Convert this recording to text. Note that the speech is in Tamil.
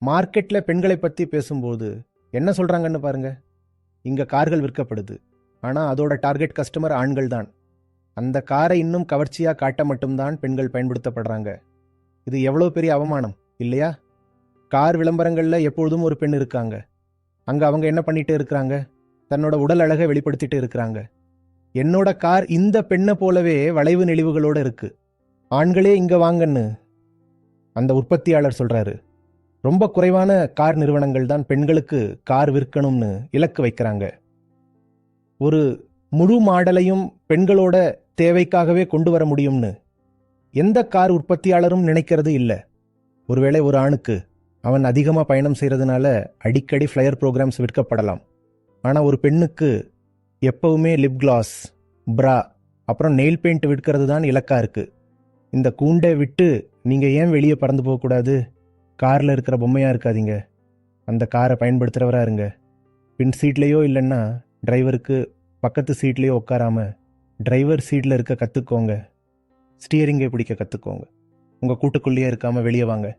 மார்க்கெட்டில் பெண்களை பற்றி பேசும்போது என்ன சொல்கிறாங்கன்னு பாருங்க. இங்கே கார்கள் விற்கப்படுது, ஆனால் அதோட டார்கெட் கஸ்டமர் ஆண்கள் தான். அந்த காரை இன்னும் கவர்ச்சியாக காட்ட மட்டும்தான் பெண்கள் பயன்படுத்தப்படுறாங்க. இது எவ்வளோ பெரிய அவமானம் இல்லையா? கார் விளம்பரங்களில் எப்பொழுதும் ஒரு பெண் இருக்காங்க. அங்கே அவங்க என்ன பண்ணிட்டு இருக்கிறாங்க? தன்னோட உடல் அழகை வெளிப்படுத்திட்டு இருக்கிறாங்க. என்னோட கார் இந்த பெண்ணை போலவே வளைவு நெளிவுகளோடு இருக்கு, ஆண்களே இங்கே வாங்கன்னு அந்த உற்பத்தியாளர் சொல்கிறாரு. ரொம்ப குறைவான கார் நிறுவனங்கள் தான் பெண்களுக்கு கார் விற்கணும்னு இலக்கு வைக்கிறாங்க. ஒரு முழு மாடலையும் பெண்களோட தேவைக்காகவே கொண்டு வர முடியும்னு எந்த கார் உற்பத்தியாளரும் நினைக்கிறது இல்லை. ஒருவேளை ஒரு ஆணுக்கு அவன் அதிகமாக பயணம் செய்கிறதுனால அடிக்கடி ஃப்ளையர் ப்ரோக்ராம்ஸ் விற்கப்படலாம். ஆனால் ஒரு பெண்ணுக்கு எப்பவுமே லிப் கிளாஸ், பிரா, அப்புறம் நெயில் பெயிண்ட் விற்கிறது தான் இலக்காக இருக்குது. இந்த கூண்டை விட்டு நீங்கள் ஏன் வெளியே பறந்து போகக்கூடாது? காரில் இருக்கிற பொம்மையாக இருக்காதீங்க, அந்த காரை பயன்படுத்துகிறவராக இருங்க. பின் சீட்லேயோ இல்லைன்னா டிரைவருக்கு பக்கத்து சீட்லேயோ உட்காராம டிரைவர் சீட்டில் இருக்க கற்றுக்கோங்க. ஸ்டியரிங்கை பிடிக்க கற்றுக்கோங்க. உங்கள் கூட்டுக்குள்ளேயே இருக்காமல் வெளியே வாங்க.